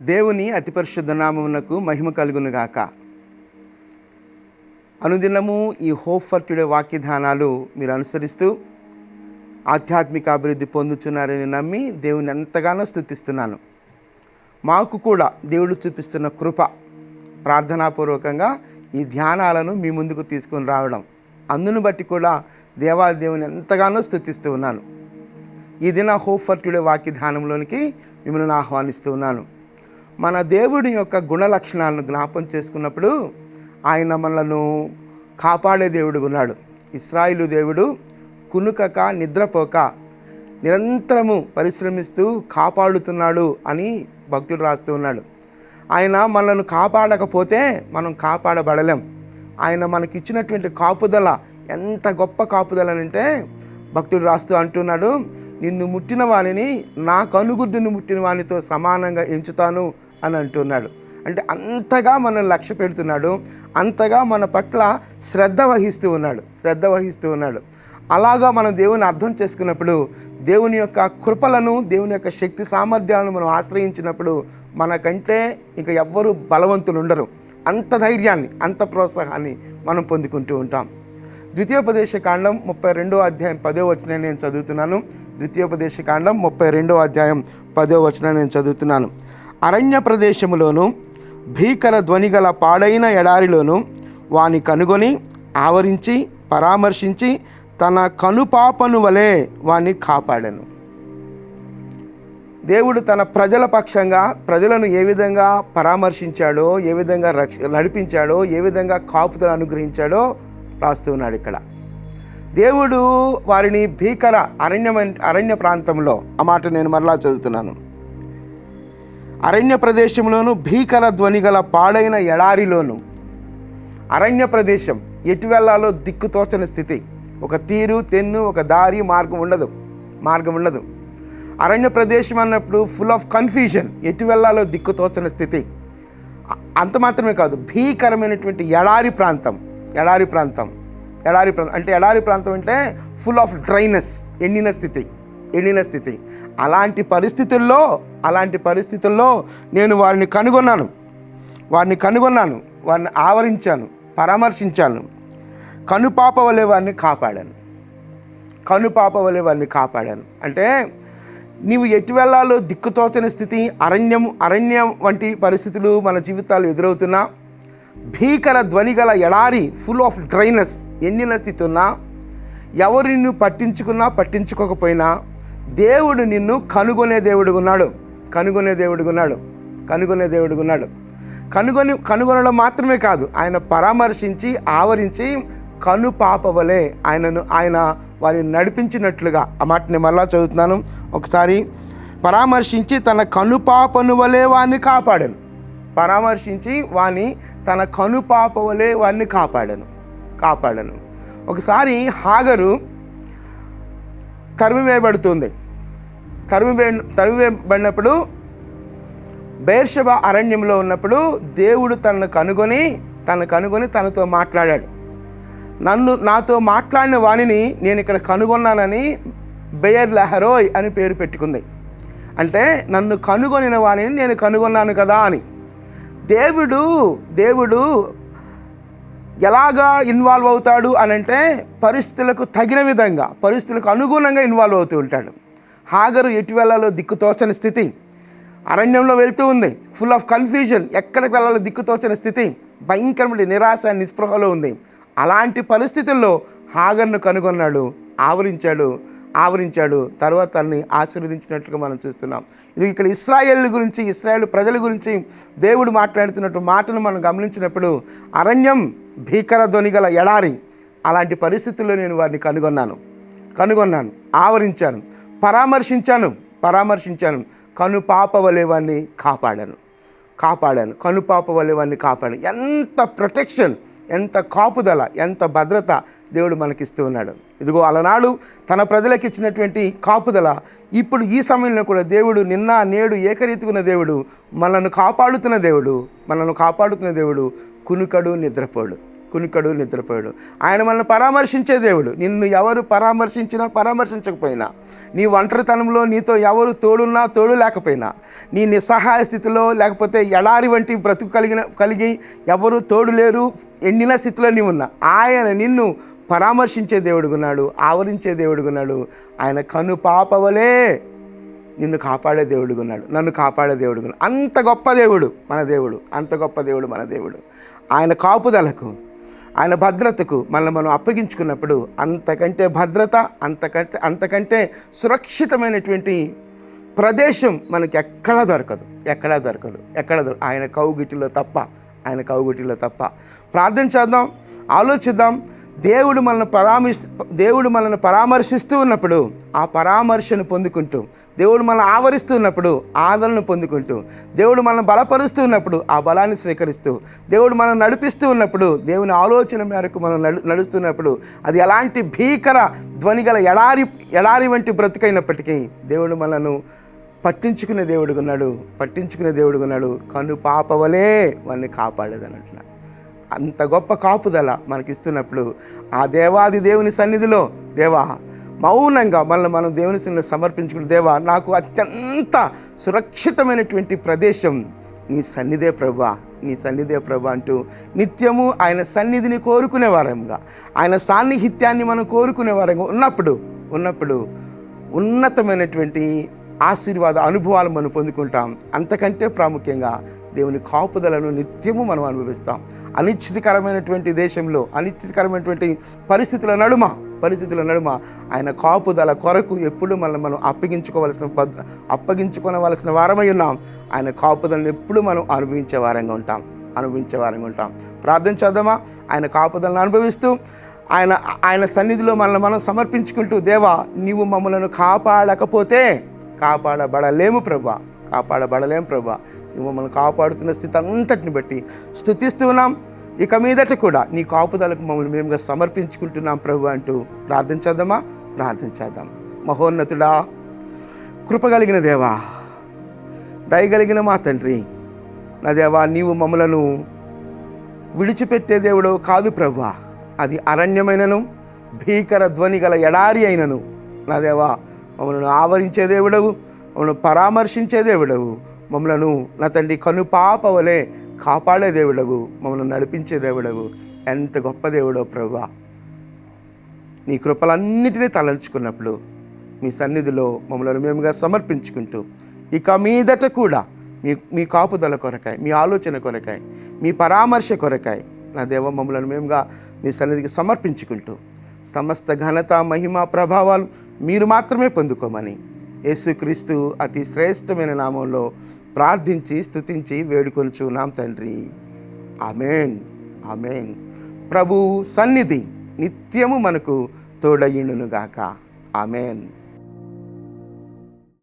దేవుని అతి పరిశుద్ధ నామమునకు మహిమ కలుగును గాక. అనుదినము ఈ హోప్ ఫర్ టుడే వాక్యధానాలు మీరు అనుసరిస్తూ ఆధ్యాత్మిక అభివృద్ధి పొందుతున్నారని నమ్మి దేవుని ఎంతగానో స్తుతిస్తున్నాను. మాకు కూడా దేవుడు చూపిస్తున్న కృప, ప్రార్థనాపూర్వకంగా ఈ ధ్యానాలను మీ ముందుకు తీసుకొని రావడం, అందును బట్టి కూడా దేవాదేవుని ఎంతగానో స్తుతిస్తూ ఉన్నాను. ఈ దిన హోప్ ఫర్ టుడే వాక్యధానంలోనికి మిమ్మల్ని ఆహ్వానిస్తూ ఉన్నాను. మన దేవుడి యొక్క గుణ లక్షణాలను జ్ఞాపం చేసుకున్నప్పుడు ఆయన మనలను కాపాడే దేవుడు ఉన్నాడు. ఇశ్రాయేలు దేవుడు కునుకక నిద్రపోక నిరంతరము పరిశ్రమిస్తూ కాపాడుతున్నాడు అని భక్తుడు రాస్తూ ఉన్నాడు. ఆయన మనల్ని కాపాడకపోతే మనం కాపాడబడలేం. ఆయన మనకిచ్చినటువంటి కాపుదల ఎంత గొప్ప కాపుదల అంటే భక్తుడు రాస్తూ అంటున్నాడు, నిన్ను ముట్టిన వానిని నా కనుగుడ్డును ముట్టిన వానితో సమానంగా ఎంచుతాను అని అంటున్నాడు. అంటే అంతగా మనల్ని లక్ష్య పెడుతున్నాడు, అంతగా మన పట్ల శ్రద్ధ వహిస్తూ ఉన్నాడు. అలాగా మనం దేవుని అర్థం చేసుకున్నప్పుడు, దేవుని యొక్క కృపలను, దేవుని యొక్క శక్తి సామర్థ్యాలను మనం ఆశ్రయించినప్పుడు మనకంటే ఇంకా ఎవ్వరూ బలవంతులు ఉండరు. అంత ధైర్యాన్ని, అంత ప్రోత్సాహాన్ని మనం పొందుకుంటూ ఉంటాం. ద్వితీయోపదేశకాండం 32వ అధ్యాయం 10వ వచనం నేను చదువుతున్నాను. ద్వితీయోపదేశకాండం 32వ అధ్యాయం 10వ వచనం నేను చదువుతున్నాను. అరణ్య ప్రదేశములోను భీకర ధ్వనిగల పాడైన ఎడారిలోను వాని కనుగొని ఆవరించి పరామర్శించి తన కనుపాపను వలె వాణ్ణి కాపాడెను. దేవుడు తన ప్రజల పక్షంగా ప్రజలను ఏ విధంగా పరామర్శించాడో, ఏ విధంగా నడిపించాడో, ఏ విధంగా కాపుదల అనుగ్రహించాడో రాస్తూ ఉన్నాడు ఇక్కడ. దేవుడు వారిని భీకర అరణ్య ప్రాంతంలో, ఆ మాట నేను మరలా చదువుతున్నాను, అరణ్య ప్రదేశంలోను భీకర ధ్వనిగల పాడైన ఎడారిలోను. అరణ్య ప్రదేశం, ఎటు వెళ్ళాలో దిక్కుతోచని స్థితి, ఒక తీరు తెన్ను, ఒక దారి, మార్గం ఉండదు. అరణ్య ప్రదేశం అన్నప్పుడు ఫుల్ ఆఫ్ కన్ఫ్యూజన్, ఎటు వెళ్ళాలో దిక్కుతోచని స్థితి. అంత మాత్రమే కాదు, భీకరమైనటువంటి ఎడారి ప్రాంతం అంటే ఎడారి ప్రాంతం అంటే ఫుల్ ఆఫ్ డ్రైనెస్, ఎండిన స్థితి. అలాంటి పరిస్థితుల్లో నేను వారిని కనుగొన్నాను, వారిని ఆవరించాను, పరామర్శించాను, కనుపాప వలె వారిని కాపాడాను. అంటే నీవు ఎటు వెళ్ళాలో దిక్కుతోచని స్థితి, అరణ్యం వంటి పరిస్థితులు మన జీవితాలు ఎదురవుతున్నా, భీకర ధ్వనిగల ఎడారి, ఫుల్ ఆఫ్ డ్రైనెస్, ఎండిన స్థితి ఉన్నా, ఎవరు నిన్ను పట్టించుకోకపోయినా దేవుడు నిన్ను కనుగొనే దేవుడు ఉన్నాడు. కనుగొనడం మాత్రమే కాదు, ఆయన పరామర్శించి ఆవరించి కనుపాప వలె ఆయన వారిని నడిపించినట్లుగా. ఆ మాట నేను మరలా చదువుతున్నాను ఒకసారి. పరామర్శించి తన కనుపాపను వలె వాడిని కాపాడాను. తన కనుపాప వలె వాడిని కాపాడాను. ఒకసారి హాగరు తరిమివేయబడినప్పుడు, బెయేర్షెబా అరణ్యంలో ఉన్నప్పుడు దేవుడు తనను కనుగొని తనతో మాట్లాడాడు. నాతో మాట్లాడిన వాణిని నేను ఇక్కడ కనుగొన్నానని బెయర్ లహరోయ్ అని పేరు పెట్టుకుంది. అంటే నన్ను కనుగొనిన వాణిని నేను కనుగొన్నాను కదా అని. దేవుడు ఎలాగా ఇన్వాల్వ్ అవుతాడు అనంటే పరిస్థితులకు తగిన విధంగా, పరిస్థితులకు అనుగుణంగా ఇన్వాల్వ్ అవుతూ ఉంటాడు. హాగరు ఎటు వెళ్ళాలో దిక్కుతోచని స్థితి, అరణ్యంలో వెళ్తూ ఉంది, ఫుల్ ఆఫ్ కన్ఫ్యూజన్, ఎక్కడికి వెళ్ళాలో దిక్కుతోచని స్థితి, భయంకరమైన నిరాశ నిస్పృహలో ఉంది. అలాంటి పరిస్థితుల్లో హాగర్ను కనుగొన్నాడు, ఆవరించాడు, తర్వాత తనని ఆశీర్వదించినట్లుగా మనం చూస్తున్నాం. ఇది ఇక్కడ ఇశ్రాయేలు ప్రజల గురించి దేవుడు మాట్లాడుతున్నట్టు మాటను మనం గమనించినప్పుడు, అరణ్యం, భీకర ధ్వనిగల ఎడారి, అలాంటి పరిస్థితుల్లో నేను వారిని కనుగొన్నాను, ఆవరించాను, పరామర్శించాను, కనుపాప వలె వారిని కాపాడాను. కనుపాప వలె వారిని కాపాడాను. ఎంత ప్రొటెక్షన్, ఎంత కాపుదల, ఎంత భద్రత దేవుడు మనకిస్తూ ఉన్నాడు. ఇదిగో అలనాడు తన ప్రజలకు ఇచ్చినటువంటి కాపుదల ఇప్పుడు ఈ సమయంలో కూడా దేవుడు నిన్న నేడు ఏకరీతిగా ఉన్న దేవుడు, మనల్ని కాపాడుతున్న దేవుడు, కునుకడు నిద్రపోడు. కునికడు నిద్రపోయాడు. ఆయన మనల్ని పరామర్శించే దేవుడు. నిన్ను ఎవరు పరామర్శించినా పరామర్శించకపోయినా, నీ ఒంటరితనంలో నీతో ఎవరు తోడున్నా తోడు లేకపోయినా, నీ నిస్సహాయ స్థితిలో లేకపోతే ఎడారి వంటి బ్రతుకు కలిగి ఎవరు తోడు లేరు, ఎండిన స్థితిలో నీవు ఉన్నా, ఆయన నిన్ను పరామర్శించే దేవుడుగున్నాడు, ఆవరించే దేవుడుగున్నాడు. ఆయన కను పాపవలే నిన్ను కాపాడే దేవుడుగున్నాడు, నన్ను కాపాడే దేవుడుగున్నాడు. అంత గొప్ప దేవుడు మన దేవుడు, అంత గొప్ప దేవుడు మన దేవుడు. ఆయన కాపుదలకు, ఆయన భద్రతకు మనల్ని మనం అప్పగించుకున్నప్పుడు అంతకంటే భద్రత, అంతకంటే సురక్షితమైనటువంటి ప్రదేశం మనకి ఎక్కడా దొరకదు. ఆయన కౌగిటిలో తప్ప. ప్రార్థన చేద్దాం, ఆలోచిద్దాం. దేవుడు మనల్ని పరామర్శిస్తూ ఉన్నప్పుడు ఆ పరామర్శను పొందుకుంటూ, దేవుడు మనల్ని ఆవరిస్తూ ఉన్నప్పుడు ఆదరణ పొందుకుంటూ, దేవుడు మనల్ని బలపరుస్తూ ఉన్నప్పుడు ఆ బలాన్ని స్వీకరిస్తూ, దేవుడు మనల్ని నడిపిస్తూ ఉన్నప్పుడు, దేవుని ఆలోచన మేరకు మనం నడుస్తున్నప్పుడు, అది ఎలాంటి భీకర ధ్వని గల ఎడారి వంటి బ్రతుకైనప్పటికీ దేవుడు మనల్ని పట్టించుకునే దేవుడుగున్నాడు. కను పాపవలే వాడిని కాపాడేదని అంటున్నాడు. అంత గొప్ప కాపుదల మనకిస్తున్నప్పుడు ఆ దేవాది దేవుని సన్నిధిలో, దేవా మౌనంగా మనం దేవుని సన్నిధిలో సమర్పించుకుని, దేవా నాకు అత్యంత సురక్షితమైనటువంటి ప్రదేశం నీ సన్నిధే ప్రభా అంటూ నిత్యము ఆయన సన్నిధిని కోరుకునే వారంగా, ఆయన సాన్నిహిత్యాన్ని మనం కోరుకునే వారంగా ఉన్నప్పుడు ఉన్నతమైనటువంటి ఆశీర్వాద అనుభవాలు మనం పొందుకుంటాం. అంతకంటే ప్రాముఖ్యంగా దేవుని కాపుదలను నిత్యము మనం అనుభవిస్తాం. అనిశ్చితకరమైనటువంటి దేశంలో, అనిశ్చితకరమైనటువంటి పరిస్థితుల నడుమ ఆయన కాపుదల కొరకు ఎప్పుడు మనం అప్పగించుకోవలసిన వారమై ఉన్నాం. ఆయన కాపుదలను ఎప్పుడు మనం అనుభవించే వారంగా ఉంటాం. ప్రార్థన చేద్దామా? ఆయన కాపుదలను అనుభవిస్తూ ఆయన సన్నిధిలో మనం సమర్పించుకుంటూ, దేవా నీవు మమ్మలను కాపాడబడలేము ప్రభా, నువ్వు మమ్మల్ని కాపాడుతున్న స్థితి అంతటిని బట్టి స్తుతిస్తూ ఉన్నాం. ఇక మీదట కూడా నీ కాపుదలకు మమ్మల్ని మేముగా సమర్పించుకుంటున్నాం ప్రభు అంటూ ప్రార్థించేద్దాం. మహోన్నతుడా, కృపగలిగిన దేవా, దయగలిగిన మా తండ్రి, నా దేవా, నీవు మమ్మలను విడిచిపెట్టే దేవుడు కాదు ప్రభు. అది అరణ్యమైనను భీకర ధ్వని గల ఎడారి అయినను, నా దేవా, మమ్మల్ని ఆవరించే దేవుడవు, మమ్మల్ని పరామర్శించే దేవుడవు, మమ్మలను నా తండ్రి కనుపాపవలే కాపాడే దేవుడవు, మమ్మల్ని నడిపించే దేవుడవు. ఎంత గొప్ప దేవుడో ప్రభువా. నీ కృపలన్నిటినీ తలంచుకున్నప్పుడు మీ సన్నిధిలో మమ్మల్ని మేముగా సమర్పించుకుంటూ, ఇక మీదట కూడా మీ కాపుదల కొరకాయ, మీ ఆలోచన కొరకాయ, మీ పరామర్శ కొరకాయ, నా దేవ మమ్మల్ని మేముగా మీ సన్నిధికి సమర్పించుకుంటూ సమస్త ఘనత, మహిమ, ప్రభావాలు మీరు మాత్రమే పొందుకోమని యేసుక్రీస్తు అతి శ్రేష్టమైన నామంలో ప్రార్థించి స్తుతించి వేడుకొనుచున్నాం తండ్రి. ఆమేన్. ప్రభు సన్నిధి నిత్యము మనకు తోడయ్యుండునుగాక. ఆమేన్.